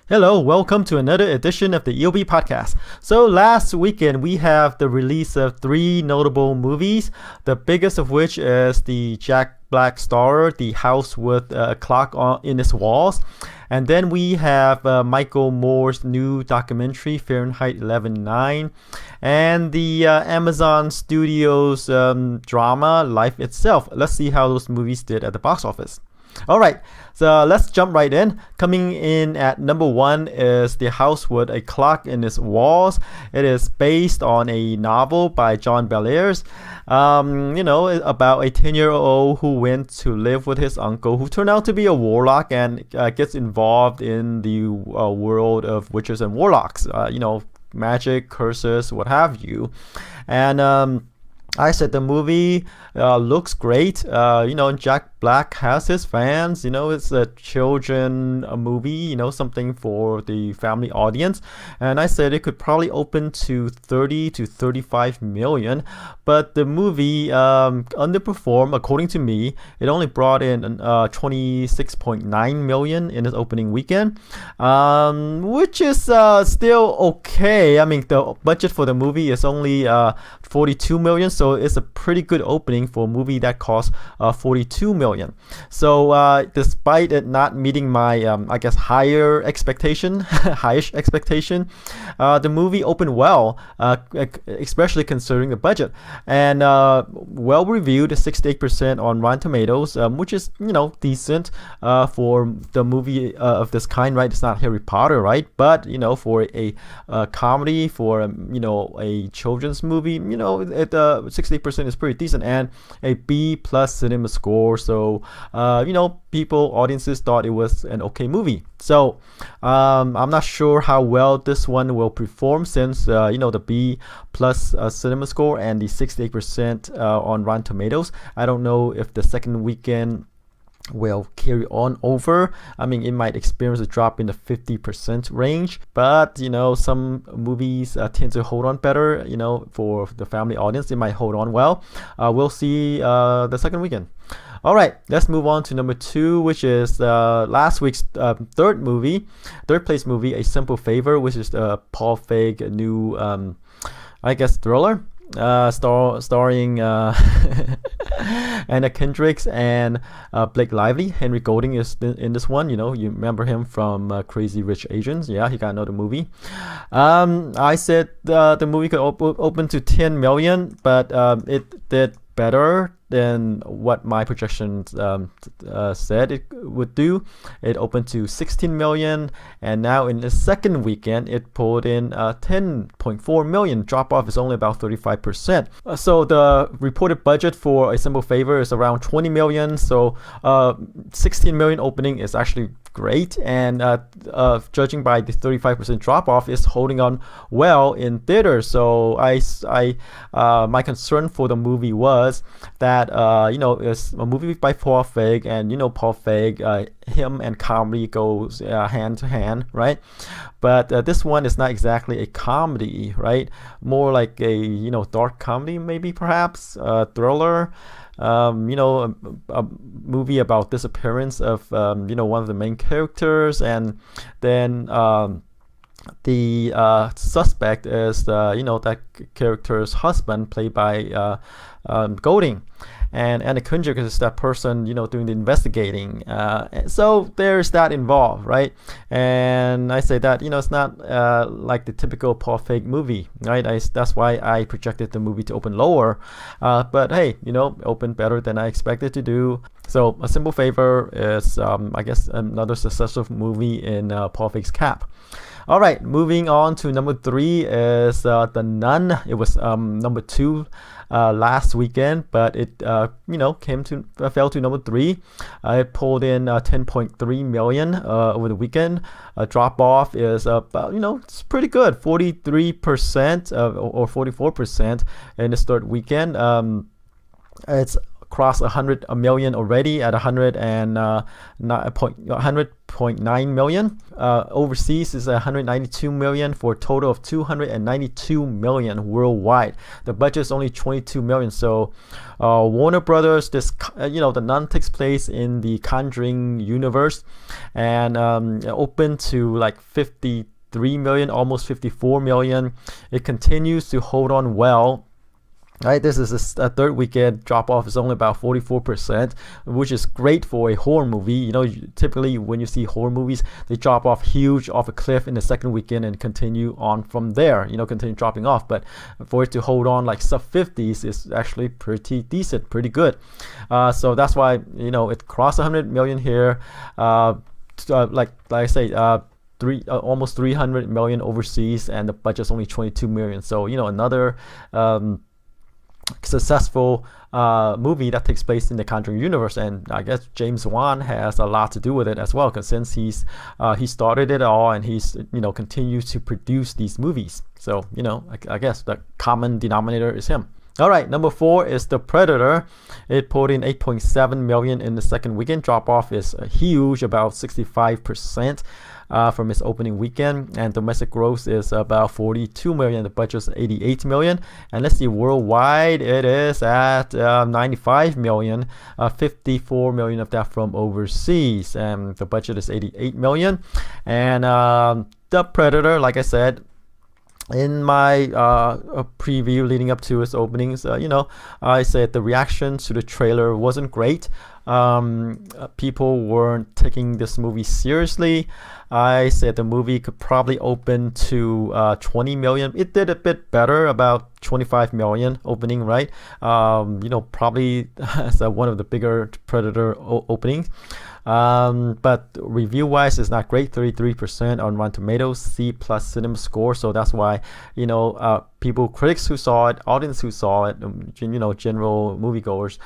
Hello, welcome to another edition of the EOB Podcast. So last weekend we have the release of three notable movies, the biggest of which is the Jack Black star, The House with a Clock in Its Walls. And then we have Michael Moore's new documentary, Fahrenheit 11/9, and the Amazon Studios drama, Life Itself. Let's see how those movies did at the box office. All right, so let's jump right in. Coming in at number one is The House with a Clock in Its Walls. It is based on a novel by John Bellairs, about a 10-year-old who went to live with his uncle, who turned out to be a warlock and gets involved in the world of witches and warlocks, magic, curses, what have you. And I said the movie looks great. Jack Black has his fans. It's a children movie, something for the family audience. And I said it could probably open to 30 to 35 million. But the movie underperformed, according to me. It only brought in 26.9 million in its opening weekend, which is still okay. I mean, the budget for the movie is only 42 million, so it's a pretty good opening for a movie that costs 42 million. So despite it not meeting my higher expectation, highish expectation, the movie opened well, especially considering the budget, and well reviewed, 68% on Rotten Tomatoes, which is decent for the movie of this kind, right? It's not Harry Potter, right? But for a comedy, for a children's movie, 68% is pretty decent, and a B+ cinema score. So audiences thought it was an okay movie. So I'm not sure how well this one will perform, since the B+ cinema score and the 68% on Rotten Tomatoes. I don't know if the second weekend will carry on over. I mean, it might experience a drop in the 50% range, but some movies tend to hold on better. For the family audience, it might hold on well. We'll see the second weekend. All right, let's move on to number two, which is last week's third place movie, A Simple Favor, which is Paul Feig new thriller, starring Anna Kendrick and Blake Lively. Henry Golding is in this one. You remember him from Crazy Rich Asians. Yeah, he got another movie. I said the movie could open to 10 million, but it did better than what my projections said it would do. It opened to 16 million, and now in the second weekend it pulled in 10.4 million. Drop off is only about 35%. So the reported budget for A Simple Favor is around 20 million. So 16 million opening is actually great, and judging by the 35% drop off, is holding on well in theaters. So my concern for the movie was that it's a movie by Paul Feig, and Paul Feig, him and comedy goes hand to hand, right? But this one is not exactly a comedy, right? More like a dark comedy, maybe, perhaps thriller. A movie about disappearance of one of the main characters, and then the suspect is that character's husband, played by Golding, and Anna Kendrick is that person doing the investigating. So there's that involved, right? And I say that it's not like the typical Paul Feig movie, right? That's why I projected the movie to open lower, but hey, opened better than I expected to do. So A Simple Favor is another successful movie in Paul Feig's cap. All right, moving on to number three is The Nun. It was number two last weekend, but it fell to number three. It pulled in 10.3 million over the weekend. Drop off is about it's pretty good, 43% or 44% in this third weekend. It's crossed 100 million already at 100.9 million. Overseas is 192 million for a total of 292 million worldwide. The budget is only 22 million. So Warner Brothers, the Nun takes place in the Conjuring universe, and open to like 53 million, almost 54 million. It continues to hold on well. Right, this is a third weekend drop off is only about 44%, which is great for a horror movie. Typically when you see horror movies, they drop off huge off a cliff in the second weekend and continue on from there. Continue dropping off. But for it to hold on like sub 50s is actually pretty decent, pretty good. So that's why it crossed 100 million here. Like I say. Almost 300 million overseas, and the budget's only 22 million. So another successful movie that takes place in the Conjuring universe, and I guess James Wan has a lot to do with it as well, because since he started it all, and he's continues to produce these movies. So I guess the common denominator is him. All right, number 4 is The Predator. It pulled in 8.7 million in the second weekend. Drop off is huge, about 65%. From its opening weekend, and domestic gross is about 42 million. The budget is 88 million, and let's see, worldwide it is at 95 million, 54 million of that from overseas, and the budget is 88 million. And The Predator, like I said in my preview leading up to its openings, I said the reaction to the trailer wasn't great. People weren't taking this movie seriously. I said the movie could probably open to 20 million. It did a bit better, about 25 million opening, right? Probably as one of the bigger Predator openings. But review-wise, it's not great. 33% on Rotten Tomatoes, C+ cinema score. So that's why critics who saw it, audience who saw it, general moviegoers,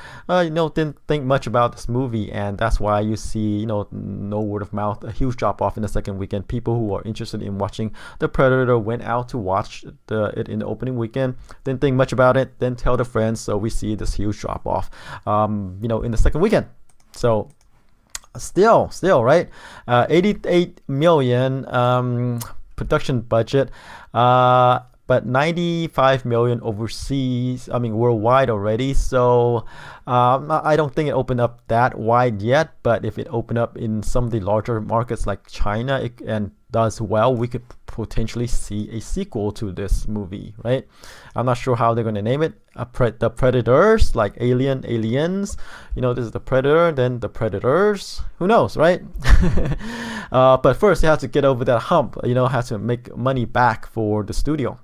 didn't think much about this movie, and that's why you see no word of mouth, a huge drop off in the second weekend. People who are interested in watching The Predator went out to watch it in the opening weekend, didn't think much about it, then tell their friends. So we see this huge drop off, in the second weekend. So. Still, right? 88 million production budget, but 95 million overseas. Worldwide already. So I don't think it opened up that wide yet. But if it opened up in some of the larger markets like China and does well, we could potentially see a sequel to this movie, right? I'm not sure how they're going to name it. The Predators, like aliens. This is The Predator, then The Predators. Who knows, right? But first, you have to get over that hump. Have to make money back for the studio.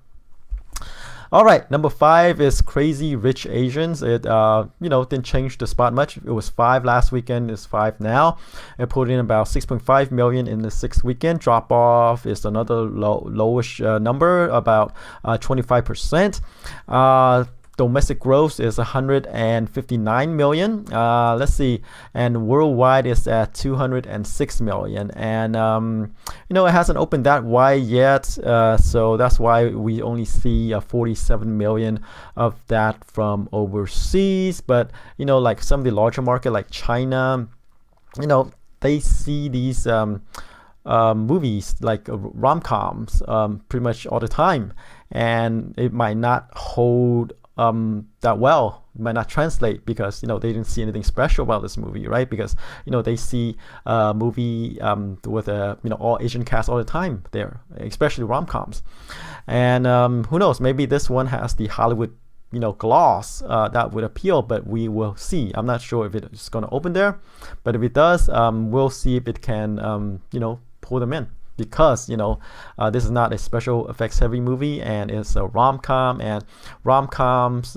All right, number 5 is Crazy Rich Asians. It didn't change the spot much. It was 5 last weekend. It's 5 now. It put in about 6.5 million in the 6th weekend. Drop off is another lowish number, about 25%. Domestic gross is 159 million. Let's see, and worldwide is at 206 million. And it hasn't opened that wide yet, so that's why we only see 47 million of that from overseas. But like some of the larger market like China, they see these movies like rom-coms pretty much all the time, and it might not hold that well, might not translate, because they didn't see anything special about this movie, right? Because they see a movie with a all Asian cast all the time there, especially rom-coms. And who knows, maybe this one has the Hollywood gloss that would appeal, but we will see. I'm not sure if it's going to open there, but if it does, we'll see if it can pull them in. Because this is not a special effects heavy movie, and it's a rom-com, and rom-coms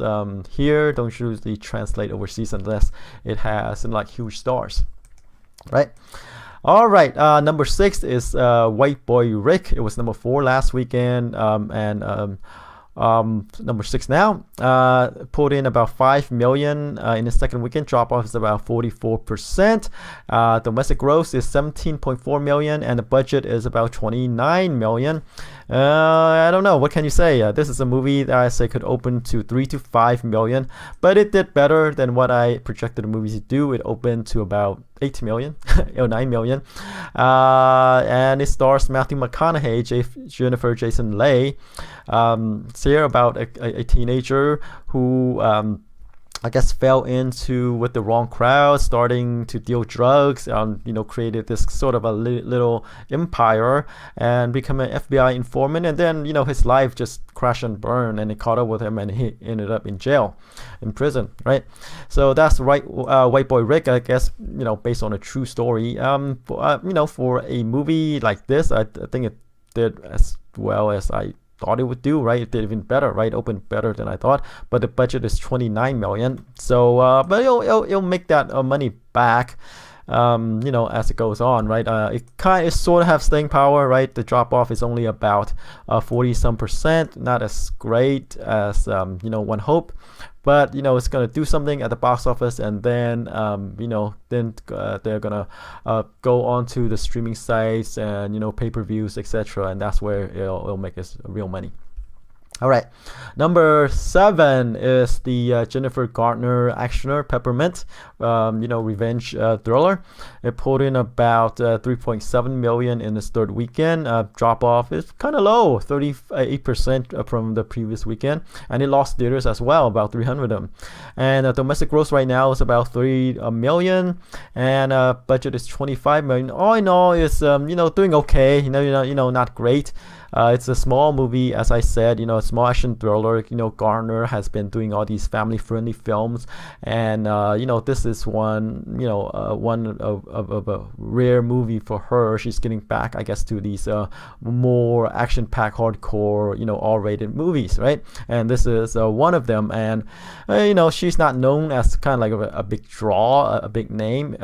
here don't usually translate overseas unless it has like huge stars, right? All right, number 6 is White Boy Rick. It was number 4 last weekend, and Number 6 now, pulled in about 5 million in the second weekend. Drop off is about 44%. Domestic gross is 17.4 million, and the budget is about 29 million. I don't know, what can you say? This is a movie that I say could open to 3 to 5 million, but it did better than what I projected the movie to do. It opened to about 8 million or 9 million, and it stars Matthew McConaughey, Jennifer Jason Leigh. It's here about a teenager who I guess fell into with the wrong crowd, starting to deal drugs, created this sort of a little empire and become an FBI informant, and then his life just crashed and burned, and it caught up with him, and he ended up in prison, right? So that's right. White Boy Rick, I guess, based on a true story. For a movie like this, I think it did as well as I thought it would do, right? It did even better, right? Opened better than I thought, but the budget is 29 million. So, but it'll make that money back, as it goes on, right? It sort of have staying power, right? The drop off is only about 40% not as great as one hope, but it's gonna do something at the box office, and then they're gonna go on to the streaming sites and pay-per-views, etc., and that's where it'll make us real money. All right, number 7 is the Jennifer Garner actioner Peppermint, revenge thriller. It pulled in about 3.7 million in its third weekend. Drop off is kind of low, 38% from the previous weekend, and it lost theaters as well, about 300 of them. And domestic gross right now is about 3 million, and budget is 25 million. All in all, it's doing okay. Not great. It's a small movie, as I said, a small action thriller. Garner has been doing all these family-friendly films, and this is one of a rare movie for her. She's getting back, I guess, to these more action-packed, hardcore, R-rated movies, right? And this is one of them. And she's not known as kind of like a big draw, a big name.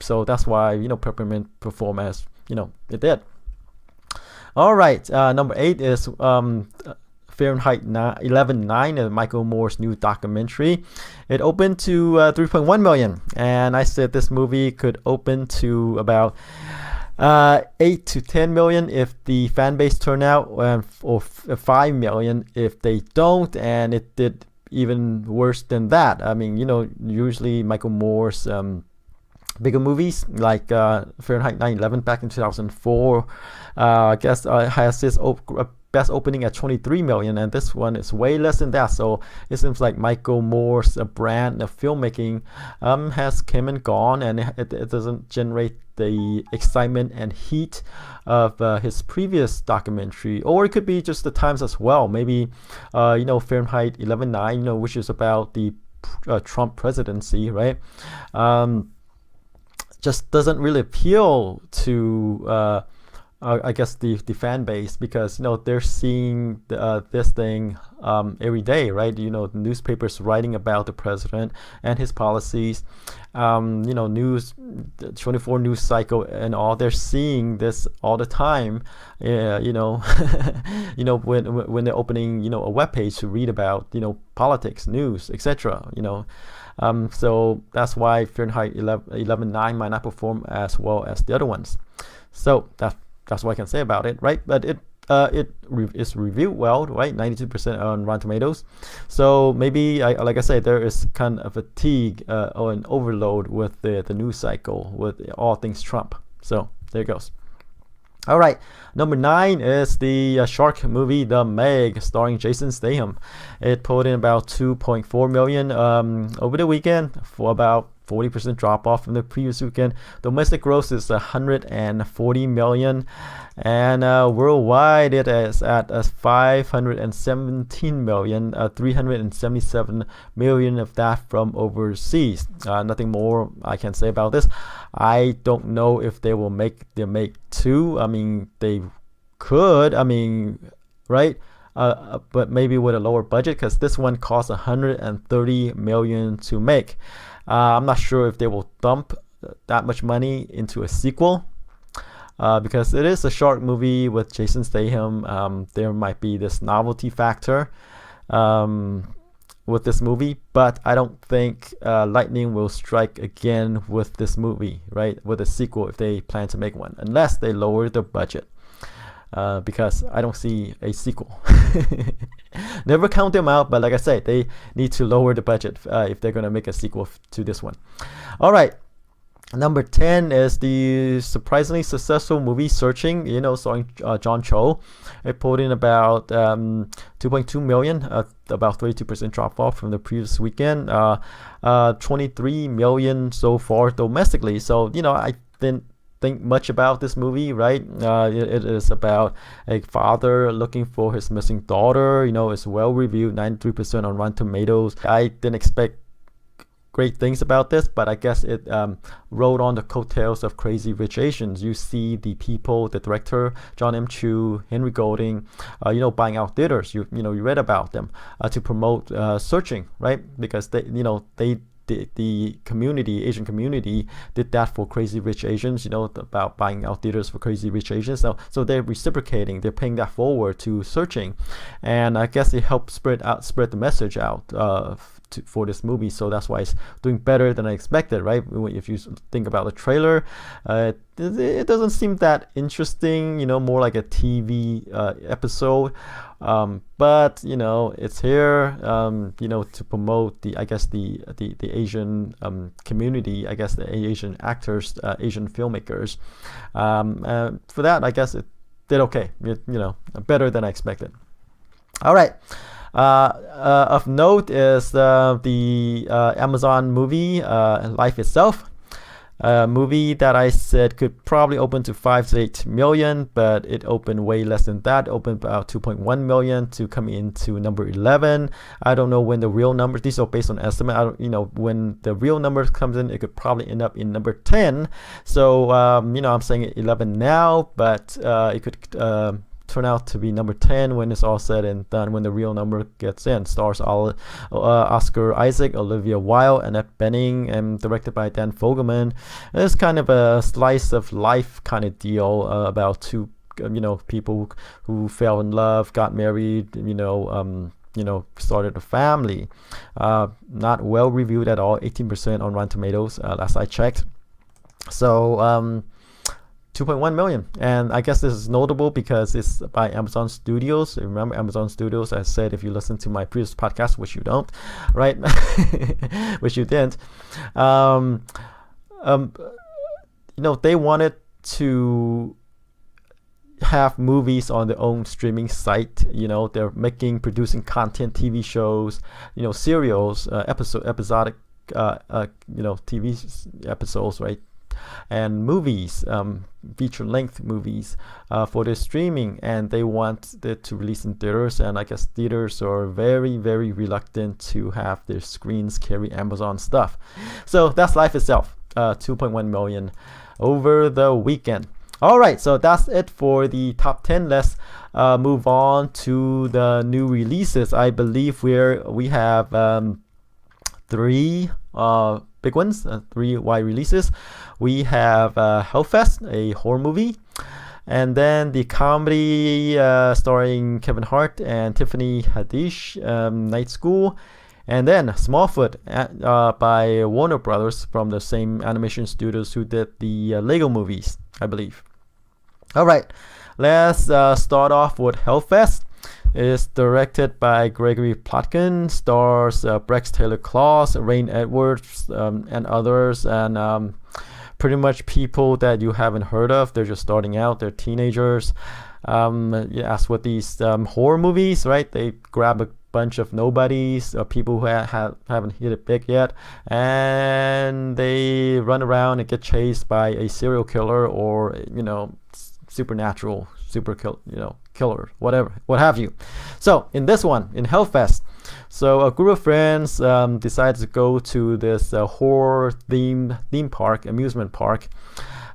So that's why Peppermint performed as it did. All right, number 8 is Fahrenheit 11/9, Michael Moore's new documentary. It opened to 3.1 million, and I said this movie could open to about 8 to 10 million if the fan base turn out, or 5 million if they don't, and it did even worse than that. I mean, usually Michael Moore's bigger movies like Fahrenheit 9/11 back in 2004, I guess has this best opening at 23 million, and this one is way less than that. So it seems like Michael Moore's brand of filmmaking has come and gone, and it doesn't generate the excitement and heat of his previous documentary. Or it could be just the times as well. Maybe Fahrenheit 11/9, which is about the Trump presidency, right? Just doesn't really appeal to I guess the fan base, because they're seeing this thing every day, right? The newspapers writing about the president and his policies, news, 24 news cycle and all. They're seeing this all the time. When they're opening a webpage to read about politics, news, etc. So that's why Fahrenheit 11/9 might not perform as well as the other ones. So that's what I can say about it, right? But it is reviewed well, right? 92% on Rotten Tomatoes. So maybe, like I said, there is kind of fatigue or an overload with the news cycle with all things Trump. So there it goes. All right, number 9 is the shark movie The Meg, starring Jason Statham. It pulled in about 2.4 million over the weekend, for about 40% drop off from the previous weekend. Domestic gross is 140 million, and worldwide it is at 517 million, 377 million of that from overseas. Nothing more I can say about this. I don't know if they will make the Meg 2. I mean, they could. I mean, right? But maybe with a lower budget, because this one cost 130 million to make. I'm not sure if they will dump that much money into a sequel. because it is a shark movie with Jason Statham. There might be this novelty factor with this movie, but I don't think lightning will strike again with this movie, right? With a sequel, if they plan to make one, unless they lower the budget. Because I don't see a sequel. Never count them out, but like I said, they need to lower the budget if they're going to make a sequel to this one. All right. Number 10 is the surprisingly successful movie Searching, starring John Cho. It pulled in about 2.2 million, about 32% drop off from the previous weekend. 23 million so far domestically. So, I didn't think much about this movie, right? It is about a father looking for his missing daughter. It's well reviewed, 93% on Rotten Tomatoes. I didn't expect great things about this, but I guess it rode on the coattails of Crazy Rich Asians. You see the people, the director John M. Chu, Henry Golding, buying out theaters. You read about them to promote Searching, right? Because the community, Asian community, did that for Crazy Rich Asians, about buying out theaters for Crazy Rich Asians. So they're reciprocating, they're paying that forward to Searching, and I guess it helped spread the message out for this movie. So that's why it's doing better than I expected, right? If you think about the trailer, it doesn't seem that interesting, more like a TV episode. But it's here, to promote the Asian community, the Asian actors, Asian filmmakers. For that, I guess it did okay, better than I expected. All right. Of note is the Amazon movie, Life Itself. A movie that I said could probably open to 5 to 8 million, but it opened way less than that. Opened about 2.1 million to come into number 11. I don't know when the real numbers, these are based on estimate. When the real numbers comes in, it could probably end up in number 10. So, I'm saying 11 now, but it could turn out to be number 10 when it's all said and done, when the real number gets in. Stars Oscar Isaac, Olivia Wilde, Annette Bening, and directed by Dan Fogelman. It's kind of a slice of life kind of deal about two people who fell in love, got married, started a family. Not well reviewed at all, 18% on Rotten Tomatoes last I checked. So 2.1 million, and I guess this is notable because it's by Amazon Studios. Remember Amazon Studios, I said, if you listen to my previous podcast, which you don't, right? Which you didn't. They wanted to have movies on their own streaming site. They're producing content, TV shows, serials, episodic TV episodes, right? And movies, feature-length movies for their streaming, and they want it to release in theaters, and I guess theaters are very, very reluctant to have their screens carry Amazon stuff. So that's Life Itself, 2.1 million over the weekend. All right, so that's it for the top 10. Let's move on to the new releases. I believe we have 3 big ones, 3 wide releases. We have Hellfest, a horror movie, and then the comedy starring Kevin Hart and Tiffany Haddish, Night School, and then Smallfoot by Warner Brothers, from the same animation studios who did the Lego movies, I believe. All right, let's start off with Hellfest. It's directed by Gregory Plotkin, stars Brex Taylor Claus, Rain Edwards, and others, and pretty much people that you haven't heard of. They're just starting out, they're teenagers. As with these horror movies, right, they grab a bunch of nobodies, people who haven't hit it big yet, and they run around and get chased by a serial killer or supernatural killer, whatever, what have you. So in this one, in Hellfest, so a group of friends decided to go to this horror theme park, amusement park,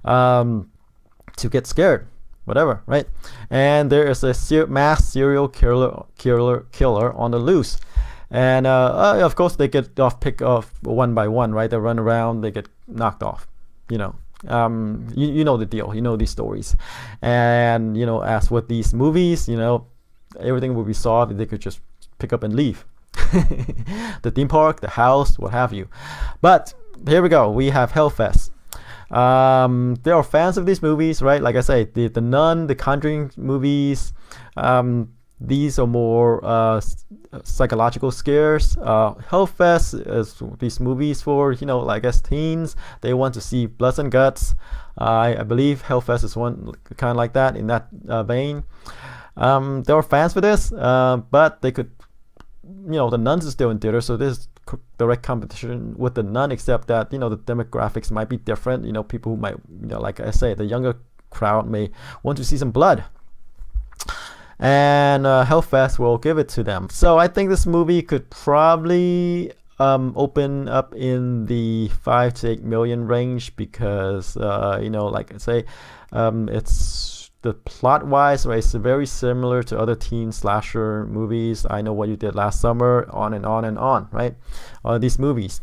to get scared, whatever, right? And there is a mass serial killer on the loose, and of course they get picked off one by one, right? They run around, they get knocked off, You know the deal. You know these stories, and as with these movies, everything will be solved. They could just pick up and leave. The theme park, the house, what have you. But here we go. We have Hellfest. There are fans of these movies, right? Like I say, the Nun, the Conjuring movies. These are more psychological scares. Hellfest is these movies for I guess teens. They want to see blood and guts. I believe Hellfest is one kind of like that, in that vein. There are fans for this, but they could, the Nuns is still in theater, so this is direct competition with the Nun, except that the demographics might be different. People who might, like I say, the younger crowd may want to see some blood, and Hellfest will give it to them. So I think this movie could probably open up in the 5 to 8 million range, because like I say, it's the plot wise, right, it's very similar to other teen slasher movies. I Know What You Did Last Summer, on and on and on, right? These movies.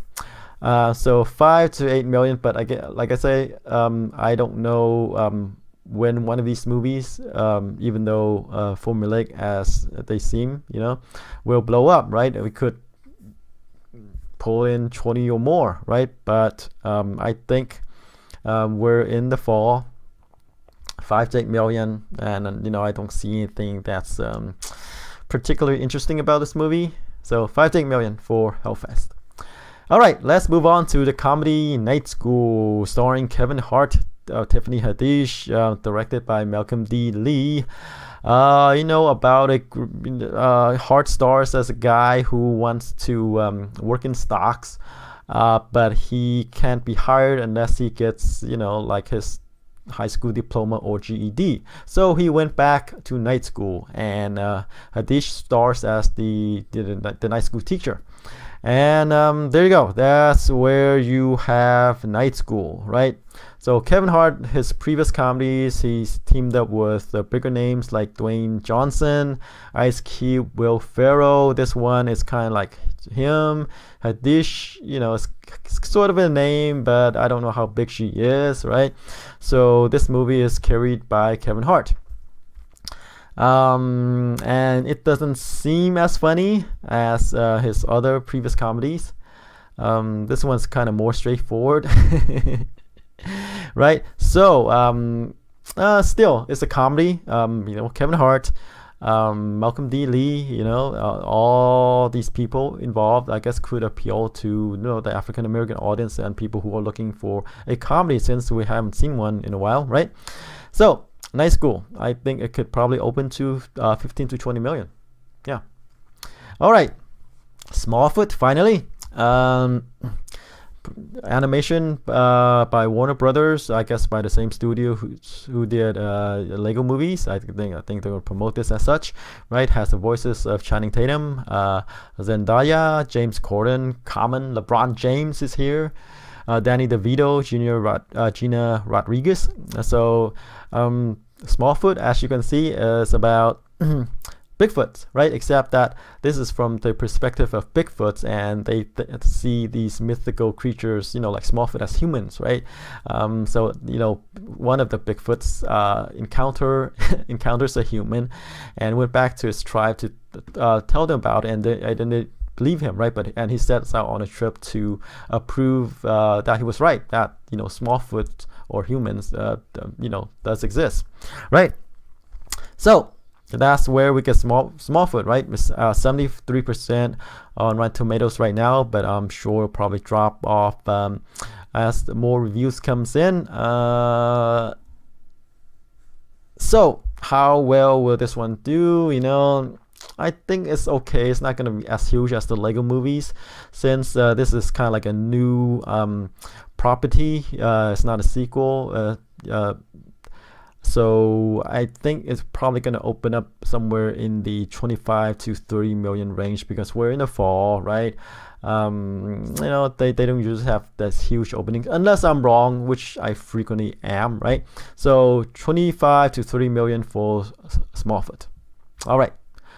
So 5 to 8 million, but again, like I say, I don't know when one of these movies, even though formulaic as they seem, will blow up, right? We could pull in 20 or more, right? But I think we're in the fall, 5 to 8 million, and I don't see anything that's particularly interesting about this movie. So 5 to 8 million for Hellfest. All right, let's move on to the comedy Night School, starring Kevin Hart, Tiffany Haddish, directed by Malcolm D. Lee. About Hart stars as a guy who wants to work in stocks, but he can't be hired unless he gets like his high school diploma or GED. So he went back to night school, and Haddish stars as the night school teacher. And there you go. That's where you have Night School, right? So Kevin Hart, his previous comedies, he's teamed up with bigger names like Dwayne Johnson, Ice Cube, Will Ferrell. This one is kind of like him. Haddish, it's sort of a name, but I don't know how big she is, right? So this movie is carried by Kevin Hart. And it doesn't seem as funny as his other previous comedies. This one's kind of more straightforward. Right? So still, it's a comedy. Kevin Hart, Malcolm D. Lee, all these people involved, I guess, could appeal to the African American audience and people who are looking for a comedy, since we haven't seen one in a while, right? So Night School, I think it could probably open to 15 to 20 million. Yeah. All right. Smallfoot, finally. Animation by Warner Brothers, I guess by the same studio who did Lego movies. I think they will promote this as such, right? Has the voices of Channing Tatum, Zendaya, James Corden, Common, LeBron James is here, Danny DeVito, Gina Rodriguez. So Smallfoot, as you can see, is about Bigfoot, right? Except that this is from the perspective of Bigfoots, and they see these mythical creatures, like Smallfoot, as humans, right? So one of the Bigfoots encounters a human, and went back to his tribe to tell them about it, and they believe him, right? And he sets out on a trip to prove that he was right, that Smallfoot or humans does exist, right? So that's where we get Smallfoot, right? 73% on Rotten Tomatoes right now, but I'm sure it'll probably drop off as more reviews comes in. So how well will this one do? I think it's okay. It's not going to be as huge as the Lego movies, since this is kind of like a new property. It's not a sequel. So I think it's probably going to open up somewhere in the 25 to 30 million range, because we're in the fall, right? They don't usually have this huge opening, unless I'm wrong, which I frequently am, right? So 25 to 30 million for Smallfoot. All right.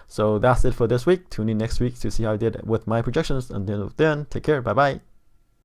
So that's it for this week. Tune in next week to see how I did with my projections. Until then, take care. Bye-bye.